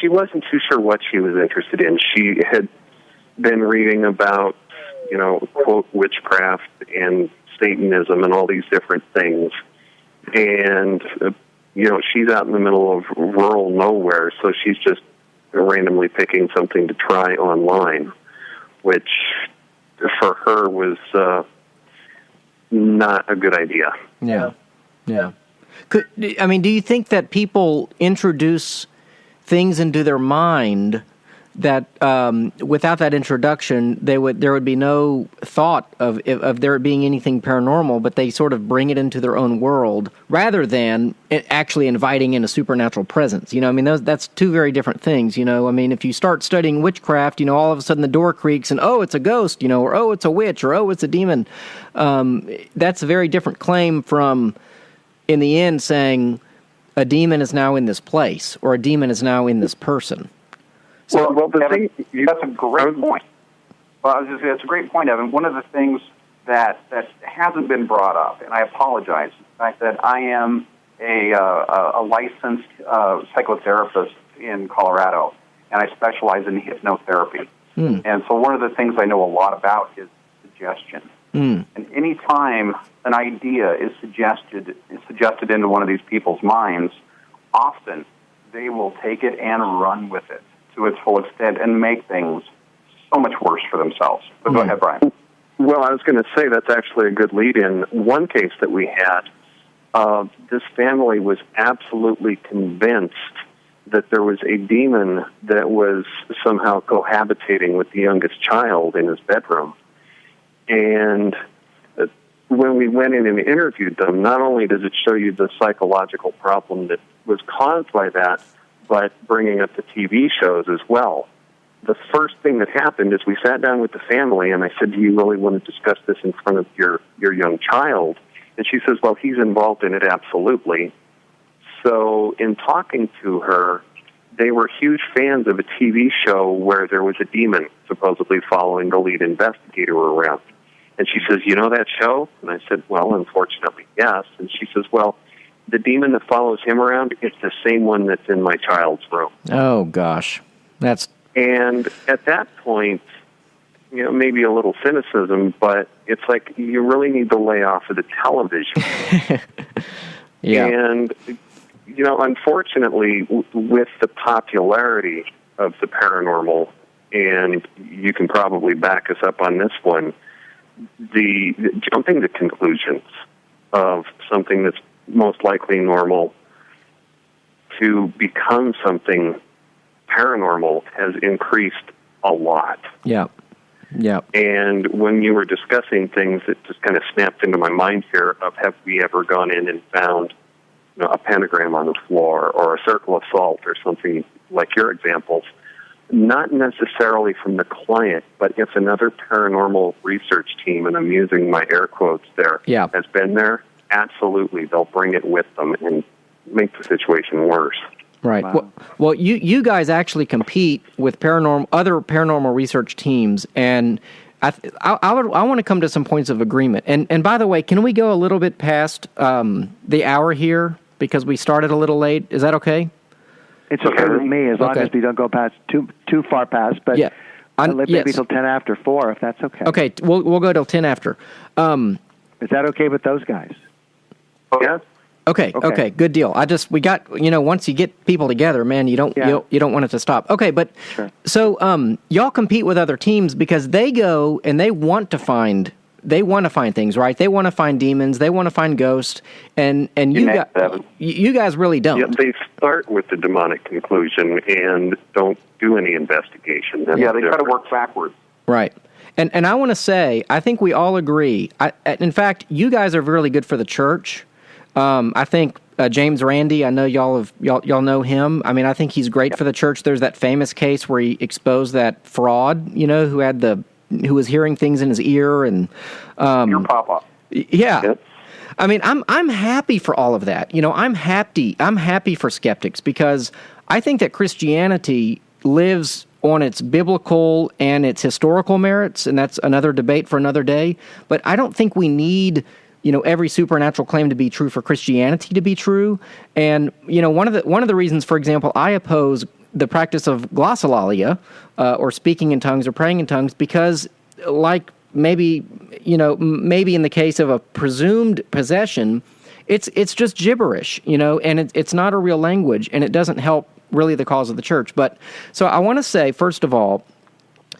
she wasn't too sure what she was interested in. She had been reading about, quote, witchcraft and Satanism and all these different things. And, she's out in the middle of rural nowhere, so she's just randomly picking something to try online, which for her was not a good idea. Yeah. Do you think that people introduce things into their mind that without that introduction, there would be no thought of there being anything paranormal, but they sort of bring it into their own world rather than actually inviting in a supernatural presence? That's two very different things. If you start studying witchcraft, all of a sudden the door creaks and, oh, it's a ghost, or oh, it's a witch, or oh, it's a demon. That's a very different claim from, in the end, saying a demon is now in this place or a demon is now in this person. Well, the Evan, thing that's a great point. Well, I was just, that's a great point, Evan. One of the things that hasn't been brought up, and I apologize, the fact that I am a licensed psychotherapist in Colorado, and I specialize in hypnotherapy. And so one of the things I know a lot about is suggestion. And any time an idea is suggested into one of these people's minds, often they will take it and run with it to its full extent and make things so much worse for themselves. But go ahead, Brian. Well, I was going to say that's actually a good lead-in. One case that we had, this family was absolutely convinced that there was a demon that was somehow cohabitating with the youngest child in his bedroom. And when we went in and interviewed them, not only does it show you the psychological problem that was caused by that, but bringing up the TV shows as well. The first thing that happened is we sat down with the family, and I said, do you really want to discuss this in front of your young child? And she says, well, he's involved in it, absolutely. So in talking to her, they were huge fans of a TV show where there was a demon supposedly following the lead investigator around. And she says, you know that show? And I said, well, unfortunately, yes. And she says, well, the demon that follows him around, it's the same one that's in my child's room. Oh, gosh. And at that point, you know, maybe a little cynicism, but it's like you really need to lay off of the television. Yeah. And, you know, unfortunately, with the popularity of the paranormal, and you can probably back us up on this one, the jumping to conclusions of something that's most likely normal to become something paranormal has increased a lot. Yeah. Yeah. And when you were discussing things, it just kind of snapped into my mind here of have we ever gone in and found, you know, a pentagram on the floor or a circle of salt or something like your examples. Not necessarily from the client, but if another paranormal research team, and I'm using my air quotes there, has been there, absolutely, they'll bring it with them and make the situation worse. Right. Wow. Well, you guys actually compete with other paranormal research teams, and I want to come to some points of agreement. And by the way, can we go a little bit past the hour here because we started a little late? Is that okay? It's okay with me as long as we don't go past too far past. But maybe till 10 after 4, if that's okay. Okay, we'll go till 10 after. Is that okay with those guys? Yeah. Okay, good deal. We got, once you get people together, man, you don't want it to stop. Okay, but so y'all compete with other teams because they go and they want to find things, right? They want to find demons, they want to find ghosts, and you guys really don't. Yeah, they start with the demonic conclusion and don't do any investigation. They try to work backwards. Right. And I want to say, I think we all agree. In fact, you guys are really good for the church. I think James Randi, I know y'all know him. I mean, I think he's great for the church. There's that famous case where he exposed that fraud, who was hearing things in his ear and your pop-up. Yeah. Yep. I mean, I'm happy for all of that. I'm happy for skeptics because I think that Christianity lives on its biblical and its historical merits, and that's another debate for another day. But I don't think we need every supernatural claim to be true for Christianity to be true. And one of the reasons, for example, I oppose the practice of glossolalia, or speaking in tongues or praying in tongues, because like maybe in the case of a presumed possession, it's just gibberish, and it's not a real language, and it doesn't help really the cause of the church. But so I want to say, first of all,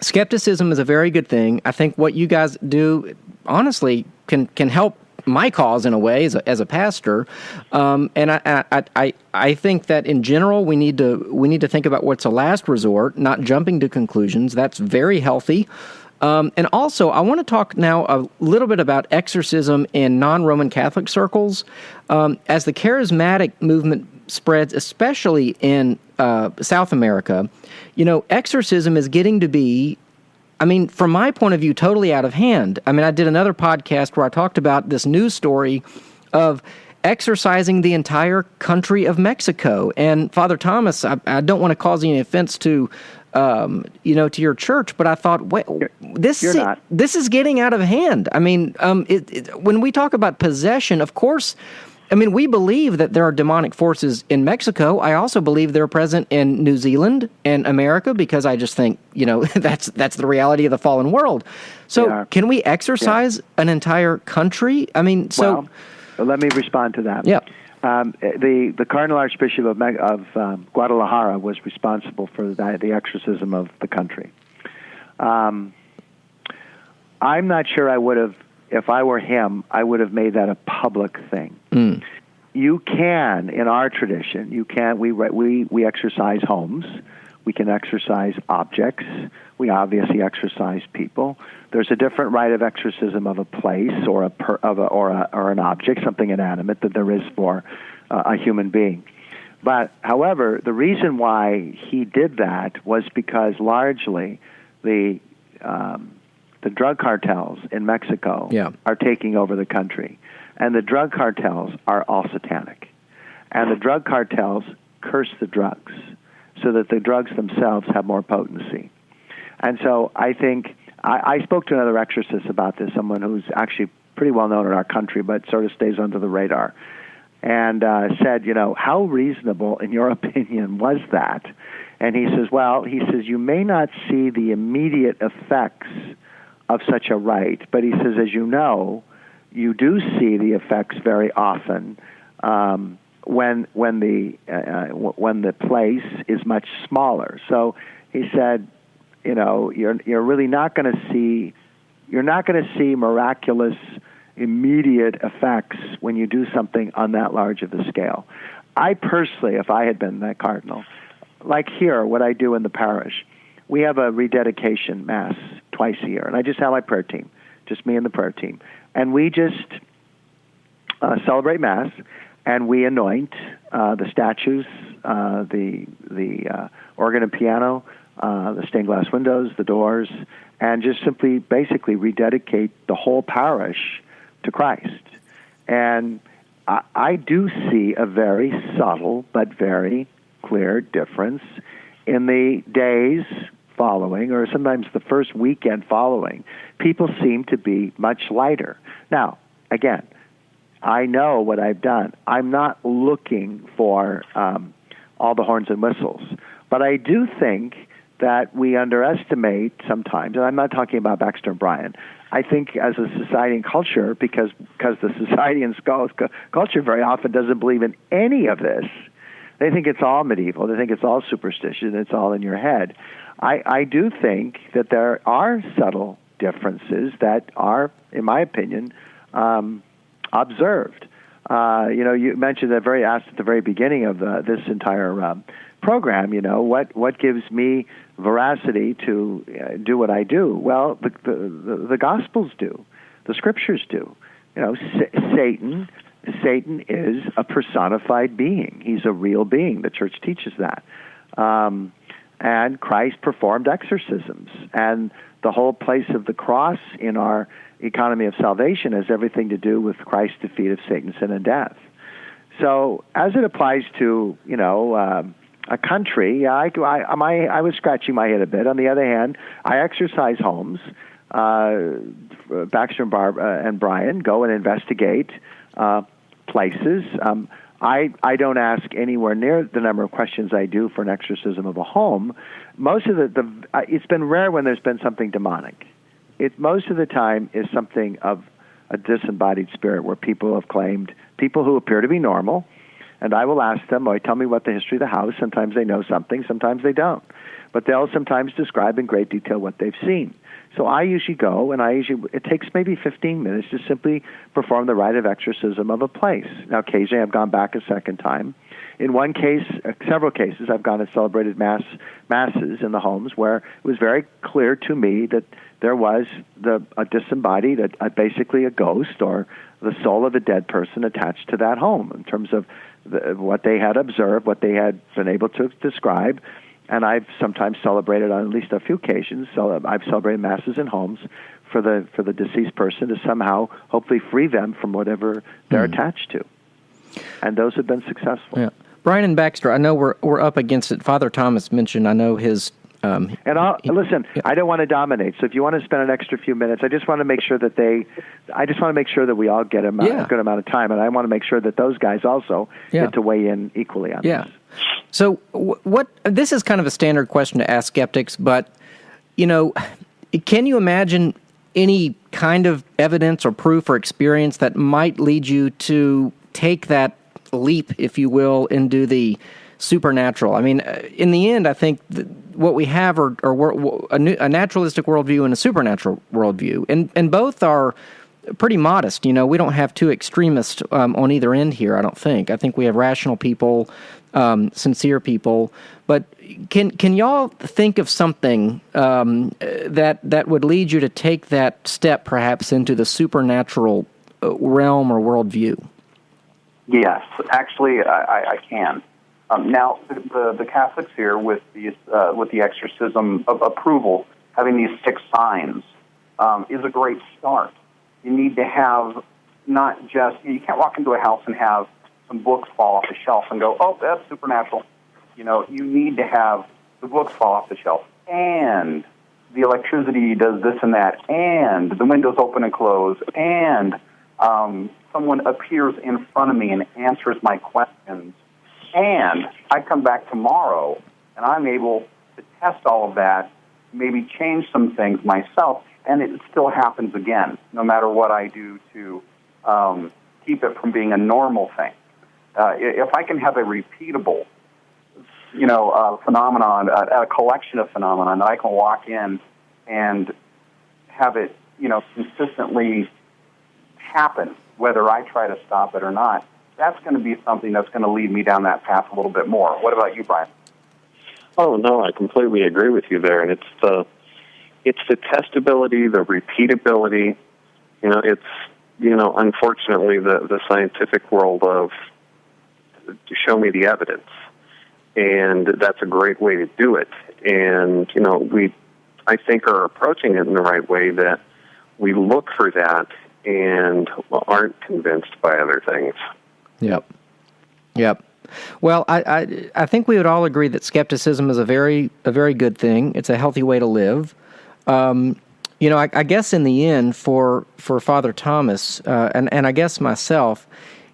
skepticism is a very good thing. I think what you guys do, honestly, can help my cause in a way as a pastor, and I think that in general we need to think about what's a last resort, not jumping to conclusions. That's very healthy. And also, I want to talk now a little bit about exorcism in non-Roman Catholic circles. As the charismatic movement spreads, especially in South America, exorcism is getting to be, from my point of view, totally out of hand. I did another podcast where I talked about this news story of exorcising the entire country of Mexico. And Father Thomas, I don't want to cause any offense to to your church, but I thought, wait, this is getting out of hand. I mean, when we talk about possession, of course, I mean, we believe that there are demonic forces in Mexico. I also believe they're present in New Zealand and America, because I just think, that's the reality of the fallen world. So can we exorcise an entire country? I mean, Well, let me respond to that. Yeah. The Cardinal Archbishop of Guadalajara was responsible for the exorcism of the country. I'm not sure I would have, if I were him, I would have made that a public thing. You can, in our tradition, we exorcise homes. We can exorcise objects. We obviously exorcise people. There's a different rite of exorcism of a place or an object, something inanimate, that there is for a human being. But, however, the reason why he did that was because largely the drug cartels in Mexico are taking over the country. And the drug cartels are all satanic. And the drug cartels curse the drugs so that the drugs themselves have more potency. And so I think, I spoke to another exorcist about this, someone who's actually pretty well known in our country, but sort of stays under the radar, and said, how reasonable, in your opinion, was that? And he says, you may not see the immediate effects of such a rite, but he says, as you know, you do see the effects very often when the place is much smaller. So he said, you're really not going to see miraculous immediate effects when you do something on that large of a scale. I personally, if I had been that cardinal, like here, what I do in the parish, we have a rededication mass twice a year, and I just have my prayer team, just me and the prayer team, and we just celebrate mass, and we anoint the statues, the organ and piano, the stained glass windows, the doors, and just simply, basically rededicate the whole parish to Christ. And I do see a very subtle but very clear difference in the days following, or sometimes the first weekend following. People seem to be much lighter. Now, again, I know what I've done. I'm not looking for all the horns and whistles, but I do think that we underestimate sometimes, and I'm not talking about Baxter and Bryan. I think as a society and culture, because the society and culture very often doesn't believe in any of this, they think it's all medieval, they think it's all superstition, it's all in your head. I do think that there are subtle differences that are, in my opinion, observed. You mentioned asked at the very beginning of this entire program, what gives me veracity to do what I do? Well, the Gospels do, the Scriptures do. Satan is a personified being. He's a real being. The Church teaches that. And Christ performed exorcisms. And the whole place of the cross in our economy of salvation has everything to do with Christ's defeat of Satan, sin, and death. So as it applies to, a country, I was scratching my head a bit. On the other hand, I exercise homes. Baxter and Bryan go and investigate places. I don't ask anywhere near the number of questions I do for an exorcism of a home. Most of it's been rare when there's been something demonic. Most of the time is something of a disembodied spirit where people have claimed, people who appear to be normal, and I will ask them, tell me what the history of the house. Sometimes they know something, sometimes they don't. But they'll sometimes describe in great detail what they've seen. So I usually go, and it takes maybe 15 minutes to simply perform the rite of exorcism of a place. Now, occasionally I've gone back a second time. In one case, several cases, I've gone and celebrated masses in the homes where it was very clear to me that there was a disembodied, basically a ghost or the soul of a dead person attached to that home in terms of what they had observed, what they had been able to describe. And I've sometimes celebrated on at least a few occasions. So I've celebrated masses in homes for the deceased person to somehow hopefully free them from whatever they're attached to. and those have been successful. Yeah. Brian and Baxter, I know we're up against it. Father Thomas mentioned, I know his... And listen, I don't want to dominate. So if you want to spend an extra few minutes, I just want to make sure that we all get a good amount of time, and I want to make sure that those guys also get to weigh in equally on this. So what? This is kind of a standard question to ask skeptics, but can you imagine any kind of evidence or proof or experience that might lead you to take that leap, if you will, into the supernatural? I mean, in the end, I think what we have are a naturalistic worldview and a supernatural worldview, and both are pretty modest. We don't have two extremists on either end here, I don't think. I think we have rational people, sincere people. But can y'all think of something that would lead you to take that step, perhaps, into the supernatural realm or worldview? Yes, actually, I can. Now, the Catholics here with the exorcism of approval, having these 6 signs, is a great start. You need to have you can't walk into a house and have some books fall off the shelf and go, oh, that's supernatural. You need to have the books fall off the shelf, and the electricity does this and that, and the windows open and close, and someone appears in front of me and answers my questions, and I come back tomorrow and I'm able to test all of that, maybe change some things myself, and it still happens again, no matter what I do to keep it from being a normal thing. If I can have a repeatable, phenomenon, a collection of phenomena that I can walk in and have it, consistently happen, whether I try to stop it or not, that's going to be something that's going to lead me down that path a little bit more. What about you, Brian? Oh, no, I completely agree with you there. And it's the testability, the repeatability. Unfortunately, the scientific world of show me the evidence. And that's a great way to do it. And, we, I think, are approaching it in the right way, that we look for that and aren't convinced by other things. Yep. Well, I think we would all agree that skepticism is a very good thing. It's a healthy way to live. I guess in the end, for Father Thomas, and I guess myself,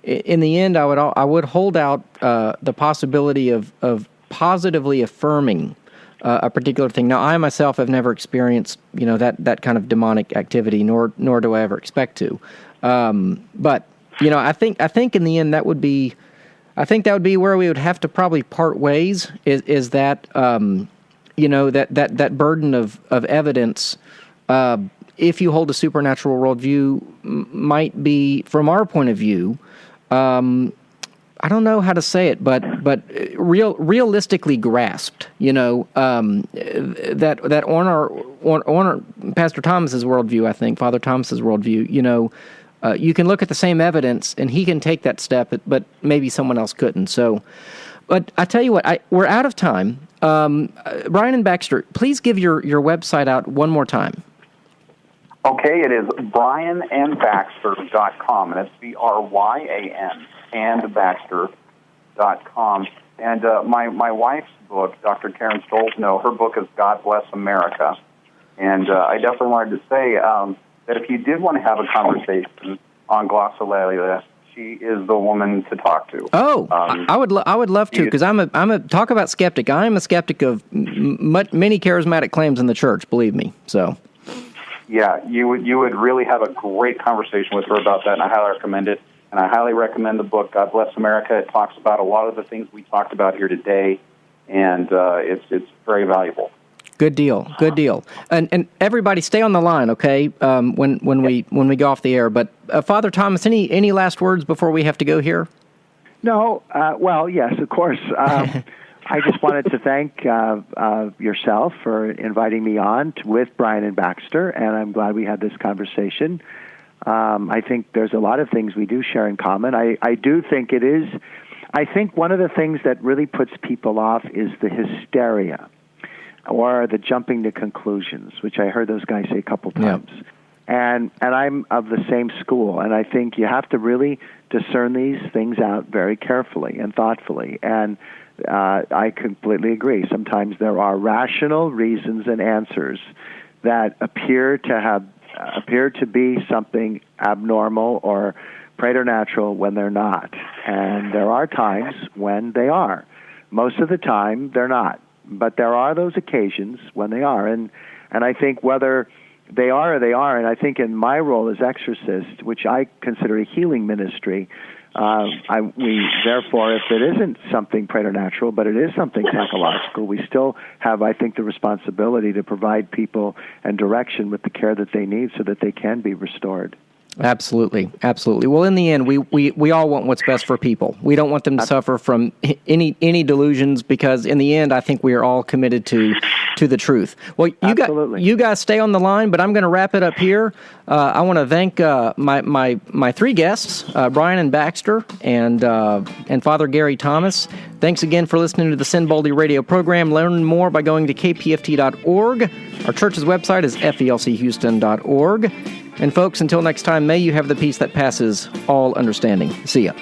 in the end, I would hold out the possibility of positively affirming a particular thing. Now, I myself have never experienced that kind of demonic activity, nor do I ever expect to. But I think in the end that would be where we would have to probably part ways. Is that that burden of evidence, if you hold a supernatural worldview, might be, from our point of view, I don't know how to say it, but realistically grasped. That on our Pastor Thomas's worldview, I think Father Thomas's worldview, you can look at the same evidence and he can take that step, but maybe someone else couldn't. So, but I tell you what, we're out of time. Brian and Baxter, please give your website out one more time. Okay, it is bryanandbaxter.com, and it's BRYAN and Baxter.com. And my wife's book, Dr. Karen Stolzno, her book is God Bless America. And I definitely wanted to say that if you did want to have a conversation on glossolalia, she is the woman to talk to. Oh, I would love to, because I'm a talk about skeptic. I am a skeptic of many charismatic claims in the church. Believe me. So. Yeah, you would really have a great conversation with her about that, and I highly recommend it. And I highly recommend the book, God Bless America. It talks about a lot of the things we talked about here today, and it's very valuable. Good deal. And everybody, stay on the line, okay? When we go off the air. But Father Thomas, any last words before we have to go here? No. Well, yes, of course. I just wanted to thank yourself for inviting me on with Brian and Baxter, and I'm glad we had this conversation. I think there's a lot of things we do share in common. I do think it is. I think one of the things that really puts people off is the hysteria or the jumping to conclusions, which I heard those guys say a couple times. And I'm of the same school, and I think you have to really discern these things out very carefully and thoughtfully. And I completely agree. Sometimes there are rational reasons and answers that appear to be something abnormal or preternatural when they're not. And there are times when they are. Most of the time, they're not. But there are those occasions when they are. And I think whether they are or they aren't, and I think in my role as exorcist, which I consider a healing ministry, therefore, if it isn't something preternatural, but it is something psychological, we still have, I think, the responsibility to provide people and direction with the care that they need so that they can be restored. Absolutely, absolutely. Well, in the end, we all want what's best for people. We don't want them to suffer from any delusions, because in the end, I think we are all committed to the truth. Well, you guys stay on the line, but I'm going to wrap it up here. I want to thank my three guests, Brian and Baxter, and Father Gary Thomas. Thanks again for listening to the Sin Boldly radio program. Learn more by going to kpft.org. Our church's website is felchouston.org. And folks, until next time, may you have the peace that passes all understanding. See ya.